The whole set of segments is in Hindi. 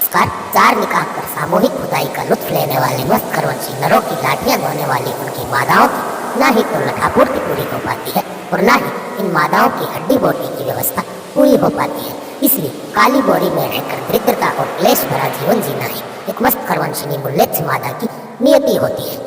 संस्कार 4 निकाह कर सामूहिक खुदाई का लुत्फ लेने वाले मस्त खरवंशी नरों की लाठियां धोने वाली उनकी मादाओं की ना ही तो लठापूर्ति पूरी हो पाती है और ना ही इन मादाओं की हड्डी बोटी की व्यवस्था पूरी हो पाती है। इसलिए काली बोरी में रहकर दरिद्रता और क्लेश भरा जीवन जीना ही एक मस्त खरवंशिनी मुल्लेच्छ मादा की नियति होती है।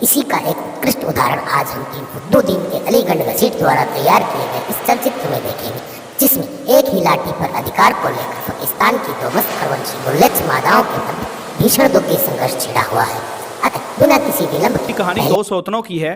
इसी का एक उत्कृष्ट उदाहरण आज हम टीम फुद्दुद्दीन के अलीगढ़ घसीट द्वारा तैयार किए गए इस चलचित्र में देखेंगे, जिसमें एक ही लाठी पर अधिकार को लेकर पाकिस्तान की 2 मस्त खरवंशी मुल्लेच्छ मादाओं के मध्य भीषण दुखी संघर्ष छिड़ा हुआ है। बिना किसी विलंब की कहानी 2 सौतनों की है।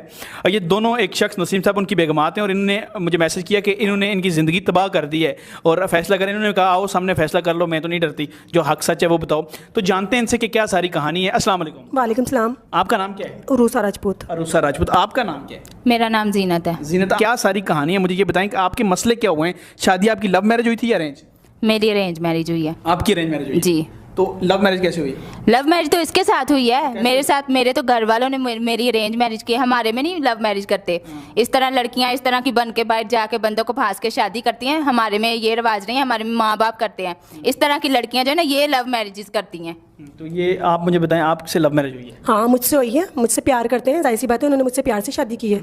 ये दोनों, एक शख्स नसीम साहब उनकी बेगमात हैं और इन्होंने मुझे मैसेज किया कि इन्होंने इनकी ज़िंदगी तबाह कर दी है और फैसला करें। इन्होंने कहा आओ सामने फैसला कर लो, मैं तो नहीं डरती, जो हक सच है वो बताओ। तो जानते हैं इनसे कि क्या सारी कहानी है। अस्सलाम वालेकुम। वालेकुम सलाम। आपका नाम क्या है? उरूसा राजपूत। अरूसा राजपूत। आपका नाम क्या है? मेरा नाम जीनत है। जीनत, क्या सारी कहानी है, मुझे ये बताएं कि आपके मसले क्या हुए हैं? शादी आपकी लव मैरिज हुई थी या अरेंज? मेरी अरेंज मैरिज हुई है। आपकी अरेंज मैरिज हुई? जी। तो लव मैरिज कैसे हुई? लव मैरिज तो इसके साथ हुई है, मेरे साथ। मेरे तो घर वालों ने मेरी अरेंज मैरिज की। हमारे में नहीं लव मैरिज करते। इस तरह लड़कियां इस तरह की बन के बाहर जाके बंदों को फांस के शादी करती हैं। हमारे में ये रिवाज नहीं है, हमारे में माँ बाप करते हैं। इस तरह की लड़कियां जो है ना, ये लव मैरिजेस करती हैं। तो ये आप मुझे बताएं, आपसे लव मैरिज हुई है? हाँ, मुझसे हुई है। मुझसे प्यार करते हैं, जाहिर सी बात है, उन्होंने मुझसे प्यार से शादी की है।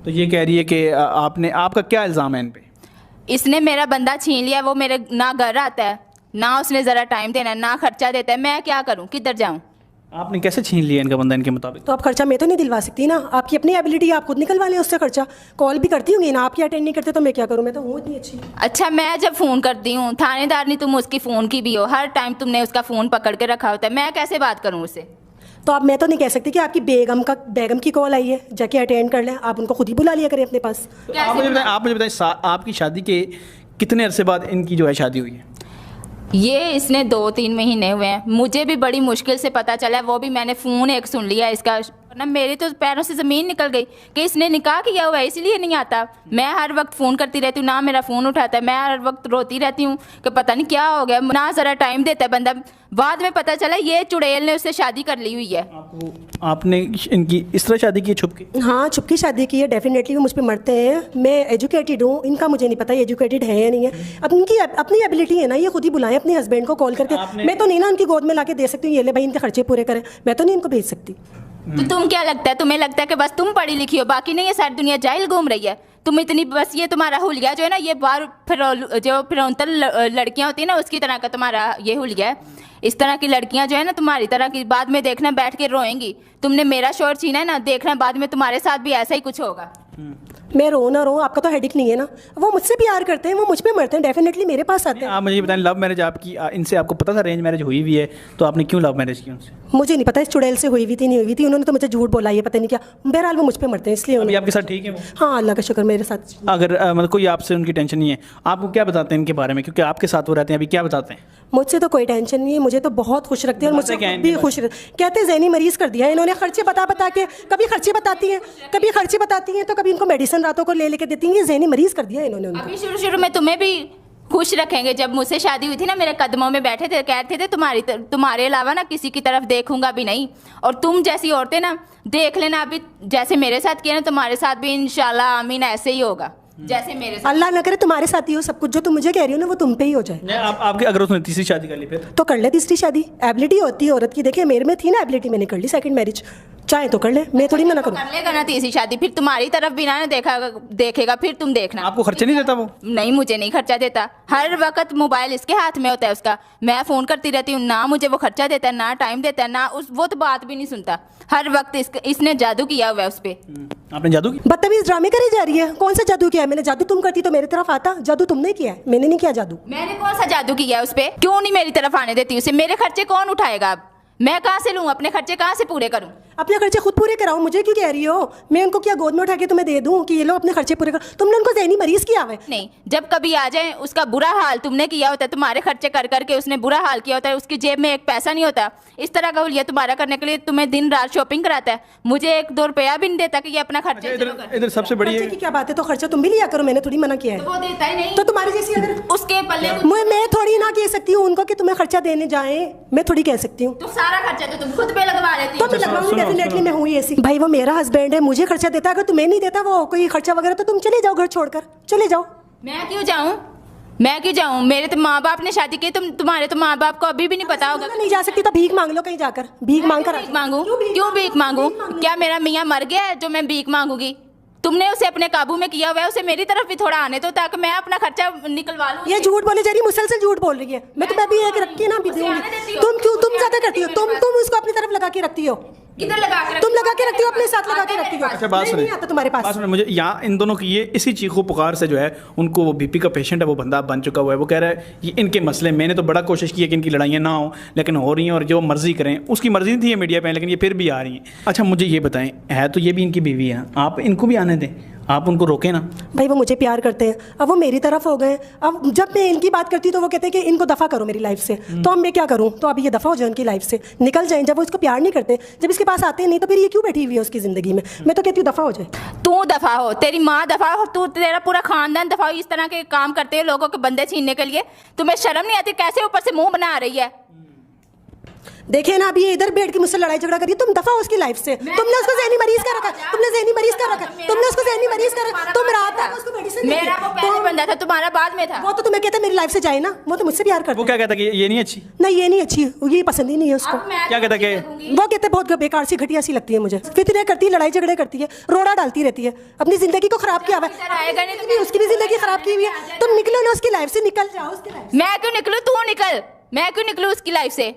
तो ये कह रही है कि आपने, आपका क्या इल्ज़ाम है इन पे? इसने मेरा बंदा छीन लिया। वो मेरे ना घर आता है, ना उसने ज़रा टाइम देना है, ना खर्चा देता है। मैं क्या करूँ, किधर जाऊँ? आपने कैसे छीन लिया इनका बंदा इनके मुताबिक? तो आप खर्चा मैं तो नहीं दिलवा सकती ना। आपकी अपनी एबिलिटी, आप खुद निकलवा लें उससे खर्चा। कॉल भी करती होंगी ना, आपकी अटेंड नहीं करते तो मैं क्या करूँ? मैं तो हूँ इतनी अच्छी। अच्छा, मैं जब फ़ोन करती हूँ, थानेदार नहीं, तुम उसकी फ़ोन की भी हो। हर टाइम तुमने उसका फ़ोन पकड़ के रखा होता है। मैं कैसे बात करूँ उससे? तो अब मैं तो नहीं कह सकती कि आपकी बेगम की कॉल आई है, जाके अटेंड कर लें। आप उनको खुद ही बुला लिया करें अपने पास। तो आप मुझे बताएं आपकी शादी के कितने अरसे बाद इनकी जो है शादी हुई है? ये इसने 2-3 महीने हुए हैं। मुझे भी बड़ी मुश्किल से पता चला, वो भी मैंने फ़ोन एक सुन लिया इसका ना। मेरे तो पैरों से ज़मीन निकल गई कि इसने निकाह किया हुआ है, इसलिए नहीं आता। मैं हर वक्त फ़ोन करती रहती हूँ, ना मेरा फ़ोन उठाता है। मैं हर वक्त रोती रहती हूँ कि पता नहीं क्या हो गया, ना ज़रा टाइम देता है बंदा। बाद में पता चला ये चुड़ैल ने उससे शादी कर ली हुई है। आपने इनकी इस तरह शादी की है, छुप के? हाँ, छुप की शादी की है। डेफिनेटली वो मुझ पर मरते हैं। मैं एजुकेटेड हूँ, इनका मुझे नहीं पता ये एजुकेटेड है या नहीं है। अब उनकी अपनी एबिलिटी है ना, ये खुद ही बुलाएं अपने हस्बैंड को कॉल करके। मैं तो नहीं ना उनकी गोद में लाके दे सकती हूँ, ये ले भाई इनके खर्चे पूरे करें। मैं तो नहीं इनको भेज सकती। तो तुम क्या लगता है, तुम्हें लगता है कि बस तुम पढ़ी लिखी हो, बाकी नहीं? ये सारी दुनिया जाहिल घूम रही है। तुम इतनी बस, ये तुम्हारा हुलिया जो है ना, ये बार जो फिरौंतर लड़कियां होती है ना, उसकी तरह का तुम्हारा ये हुलिया है। इस तरह की लड़कियां जो है ना, तुम्हारी तरह की, बाद में देखना बैठ के रोएंगी। तुमने मेरा शोर छीना है ना, देखना बाद में तुम्हारे साथ भी ऐसा ही कुछ होगा। मैं रो ना रो, आपका तो हेडिक नहीं है ना। वो मुझसे प्यार करते हैं, वो मुझ पे मरते हैं, डेफिनेटली मेरे पास आते हैं। आप मुझे बताएं, लव मैरिज आपकी इनसे आपको पता था अरेंज मैरिज हुई हुई है, तो आपने क्यों लव मैरिज की उनसे? मुझे नहीं पता इस चुड़ैल से हुई हुई थी नहीं हुई थी। उन्होंने तो मुझे झूठ बोला, ये पता नहीं क्या। बहरहाल वो मुझ पे मरते हैं, इसलिए अभी आपके साथ ठीक है वो? हाँ, अल्लाह का शुक्र, मेरे साथ। अगर मतलब कोई आपसे उनकी टेंशन नहीं है, आपको क्या बताते हैं इनके बारे में? क्योंकि आपके साथ वो रहते हैं, अभी क्या बताते हैं? मुझसे तो कोई टेंशन नहीं है, मुझे तो बहुत खुश रखते हैं और मुझसे भी खुश कहते हैं ज़हनी मरीज़ कर दिया है इन्होंने। खर्चे बता के, कभी खर्चे बताती हैं तो कभी इनको मेडिसिन रातों को ले लेके देती हैं। ये ज़हनी मरीज़ कर दिया इन्होंने उनको। अभी शुरू में तुम्हें भी खुश रखेंगे। जब मुझसे शादी हुई थी ना, मेरे कदमों में बैठे थे, कहते थे तुम्हारे अलावा ना किसी की तरफ देखूंगा भी नहीं। और तुम जैसी औरतें ना, देख लेना, अभी जैसे मेरे साथ किया ना, तुम्हारे साथ भी इंशाल्लाह आमीन ऐसे ही होगा जैसे मेरे साथ। अल्लाह ना करे तुम्हारे साथ ही हो सब कुछ। जो तुम मुझे कह रही हो ना, वो तुम पे ही हो जाए। आपके अगर उसने तीसरी शादी कर ली फिर तो कर ले तीसरी शादी। एबिलिटी होती है औरत की। देखिए मेरे में थी ना एबिलिटी, मैंने कर ली सेकंड मैरिज। चाहे तो कर ले, मैं थोड़ी मना करूँ। कर लेगा ना तीसरी शादी, फिर तुम्हारी तरफ भी ना देखेगा, फिर तुम देखना। आपको खर्चे नहीं देता वो? नहीं, मुझे नहीं खर्चा देता। हर वक्त मोबाइल इसके हाथ में होता है उसका। मैं फ़ोन करती रहती हूँ, ना मुझे वो खर्चा देता है, ना टाइम देता है, ना वो तो बात भी नहीं सुनता। हर वक्त इसने जादू किया हुआ है उस पर। आपने जादू किया? बदतमीज ड्रामे करी जा रही है। कौन सा जादू किया है मैंने? जादू तुम करती तो मेरी तरफ आता। जादू तुमने किया है, मैंने नहीं किया जादू। मैंने कौन सा जादू किया है उस पर? क्यों नहीं मेरी तरफ आने देती उसे? मेरे खर्चे कौन उठाएगा? अब मैं कहाँ से लूँ? अपने खर्चे कहाँ से पूरे करूँ? अपने खर्चे खुद पूरे कराओ। मुझे क्यों कह रही हो? मैं उनको क्या गोद में उठा के तुम्हें दे दूं कि ये लो अपने खर्चे पूरे करो? तुमने उनको ज़हनी मरीज किया हुआ है। नहीं, जब कभी आ जाए, उसका बुरा हाल तुमने किया होता है। तुम्हारे खर्चे कर करके उसने बुरा हाल किया होता है। उसकी जेब में एक पैसा नहीं होता। इस तरह का हुलिया तुम्हारा करने के लिए तुम्हें दिन रात शॉपिंग कराता है। मुझे 1-2 रुपया भी नहीं देता कि ये अपना खर्चा। इधर सबसे बड़ी खर्चे की क्या बात है? तो खर्चा तुम भी लिया करो, मैंने थोड़ी मना किया है। तो वो देता ही नहीं। तो तुम्हारी जैसी अगर उसके पल्ले मैं थोड़ी ना कह सकती हूँ उनको कि तुम्हें खर्चा देने जाए। मैं थोड़ी कह सकती हूँ। तो सारा खर्चा तो तुम खुद पे लगवा लेती तो हो। मैं लगवाऊंगी, डेफिनेटली मैं हूँ ऐसी। भाई वो मेरा हस्बैंड है, मुझे खर्चा देता है। अगर तुम्हें नहीं देता वो कोई खर्चा वगैरह, तो तुम चले जाओ घर छोड़कर, चले जाओ। मैं क्यों जाऊँ? मैं क्यों जाऊँ? मेरे तो माँ बाप ने शादी की, तुम्हारे तो माँ बाप को अभी भी नहीं पता होगा। नहीं जा सकती तो भीख मांग लो कहीं जाकर, भीख मांग कर भीख मांगू? क्यों भीख मांगू? क्या मेरा मियाँ मर गया है जो मैं भीख मांगूंगी? तुमने उसे अपने काबू में किया हुआ है, उसे मेरी तरफ भी थोड़ा आने दो ताकि मैं अपना खर्चा निकलवा लूं। ये झूठ बोले जा रही, मुसलसल झूठ बोल रही है। मैं तुम्हें अभी एक रखी है ना, अभी दूंगी। तुम ज्यादा करती हो, तुम उसको अपनी तरफ लगा के रखती हो। किधर लगा के तुम लगा के रखती हो, अपने साथ लगा के रखती हो। अच्छा बात सुनिए, नहीं आता तुम्हारे पास। बात सुनिए, मुझे यहाँ इन दोनों की ये इसी चीखो पुकार से जो है उनको, वो बीपी का पेशेंट है, वो बंदा बन चुका हुआ है, वो कह रहा है ये इनके मसले, मैंने तो बड़ा कोशिश की है कि इनकी लड़ाइयाँ ना हो, लेकिन हो रही हैं और जो मर्जी करें। उसकी मर्जी थी ये मीडिया पे, लेकिन ये फिर भी आ रही हैं। अच्छा मुझे ये बताएं, है तो ये भी इनकी बीवी है, आप इनको भी आने दें, आप उनको रोकें ना। भाई वो मुझे प्यार करते हैं, अब वो मेरी तरफ हो गए। अब जब मैं इनकी बात करती हूँ तो वो कहते हैं कि इनको दफ़ा करो मेरी लाइफ से। तो अब मैं क्या करूँ? तो अभी ये दफ़ा हो जाए उनकी लाइफ से, निकल जाएं। जब वो इसको प्यार नहीं करते, जब इसके पास आते नहीं, तो फिर ये क्यों बैठी हुई है उसकी ज़िंदगी में? मैं तो कहती हूँ दफ़ा हो जाए। तू दफा हो, तेरी माँ दफा हो, तू तेरा पूरा खानदान दफा हो। इस तरह के काम करते हैं लोगों के बंदे छीनने के लिए। तुम्हें शर्म नहीं आती? कैसे ऊपर से मुंह बना रही है। देखिए ना, अभी ये इधर बैठ के मुझसे लड़ाई झगड़ा करिए। तुम दफा हो उसकी लाइफ से। तुमने उसको ज़हनी मरीज का रखा, तुमने ज़हनी मरीज का रखा, तुमने उसको ज़हनी मरीज का रखा। तुम रात तक उसको मेडिसिन देती। मेरा वो पहले बंदा था, तुम्हारा बाद में था। वो तो तुम्हें कहता है मेरी लाइफ से जाए ना, वो तो मुझसे प्यार करता वो क्या कहता है कि ये नहीं अच्छी? नहीं, ये नहीं अच्छी, ये पसंद ही नहीं है उसको। क्या कहता कि वो कहते बहुत बेकार सी घटिया सी लगती है मुझे। फितने करती है, लड़ाई झगड़े करती है, रोड़ा डालती रहती है, अपनी जिंदगी को खराब किया हुआ है। उसकी भी जिंदगी खराब की हुई है। तुम निकलो ना उसकी लाइफ से, निकल जाओ उसकी लाइफ से। मैं क्यों निकलूं? तू निकल। मैं क्यों निकलूं उसकी लाइफ से?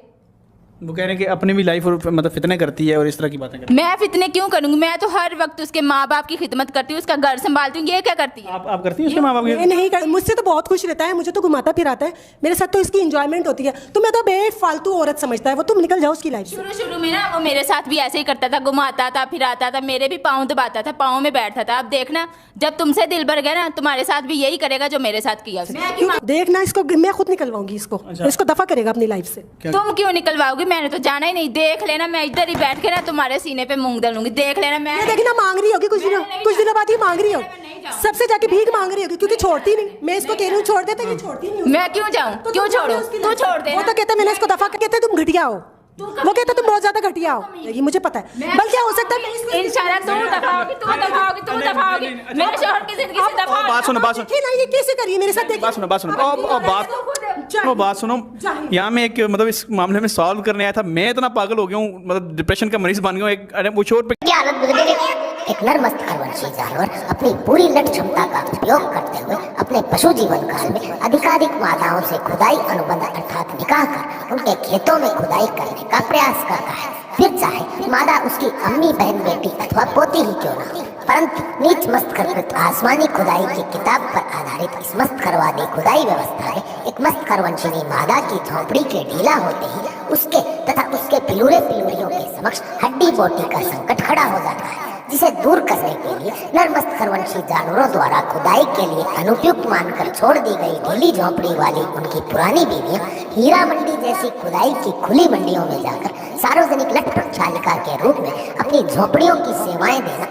वो कह रहे हैं कि अपनी भी लाइफ और मतलब फितने करती है और इस तरह की बातें करती मैं फितने क्यों करूंगी? मैं तो हर वक्त उसके माँ बाप की खिदमत करती हूँ, उसका घर संभालती हूँ। ये क्या करती है? है। आप करती हैं उसके माँ बाप ये की? नहीं कर, मुझसे तो बहुत खुश रहता है, मुझे तो घुमाता फिराता है, मेरे साथ तो इसकी इंजॉयमेंट होती है। तुम्हें तो बेफालतू औरत समझता है वो। तुम निकल जाओ उसकी लाइफ से। शुरू में ना वो मेरे साथ भी ऐसे ही करता था, घुमाता था, फिराता था, मेरे भी पाँव दबाता था, पाँव में बैठता था। अब देखना, जब तुमसे दिल भर गया ना, तुम्हारे साथ भी यही करेगा जो मेरे साथ किया उसने। क्यों? देखना इसको, मैं खुद निकलवाऊंगी इसको। इसको दफा करेगा अपनी लाइफ से। तुम क्यों निकलवाओगी? मैंने तो जाना ही नहीं। देख लेना, मैं इधर ही बैठ के ना तुम्हारे सीने पे मूंग डालूंगी। देख लेना। मैं देखी ना, मांग रही होगी कुछ दिनों बाद ही मांग रही होगी, सबसे जाके भीख मांग रही होगी, क्योंकि छोड़ती नहीं। मैं इसको कह रही हूँ छोड़ दे, तो ये छोड़ती नहीं। मैं क्यों जाऊँ? क्यों छोड़ू? तू छोड़ दे। वो तो कहता है मैंने इसको दफा, कहते तुम घटिया हो। वो कहता तुम बहुत ज्यादा घटिया हो। ये मुझे पता है, बल्कि हो सकता है इंशाल्लाह तू दफा होगी, तू दफा होगी, तू दफा होगी। मेरे शोहर की जिंदगी से दफा। बात सुनो, बात सुनो, देखिए ना, ये कैसे करिए मेरे साथ। देखिए बात सुनो, बात सुनो, वो बात सुनो। यहाँ मैं एक मतलब इस मामले में सॉल्व करने आया था, मैं इतना पागल हो गया हूँ, मतलब डिप्रेशन का मरीज बन गया हूँ। एक अरे वो छोर पे क्या हालत गुजरेगी? एक नरमस्त खरवंशी जानवर अपनी पूरी लट क्षमता का उपयोग करते हुए अपने पशु जीवन काल में अधिकाधिक मादाओं से खुदाई अनुबंध अर्थात निकाह कर उनके खेतों में खुदाई करने का प्रयास करता है। फिर चाहे मादा उसकी अम्मी, बहन, बेटी अथवा पोती ही क्यों ना, परंतु नीच मस्त खरकृत आसमानी खुदाई की किताब पर आधारित इस मस्त खरवादी खुदाई व्यवस्था में एक मस्त खरवंशिनी मादा की झोपड़ी के ढीला होते ही उसके तथा उसके पिलूरे पिलूरियों के समक्ष हड्डी बोटी का संकट खड़ा हो जाता है, जिसे दूर करने के लिए नरमस्त खरवंशी जानवरों द्वारा खुदाई के लिए अनुपयुक्त मानकर छोड़ दी गई ढीली झोपड़ी वाली उनकी पुरानी बीवियां हीरा मंडी जैसी खुदाई की खुली मंडियों में जाकर सार्वजनिक लट प्रक्षालिका के रूप में अपनी झोपड़ियों की सेवाएं देना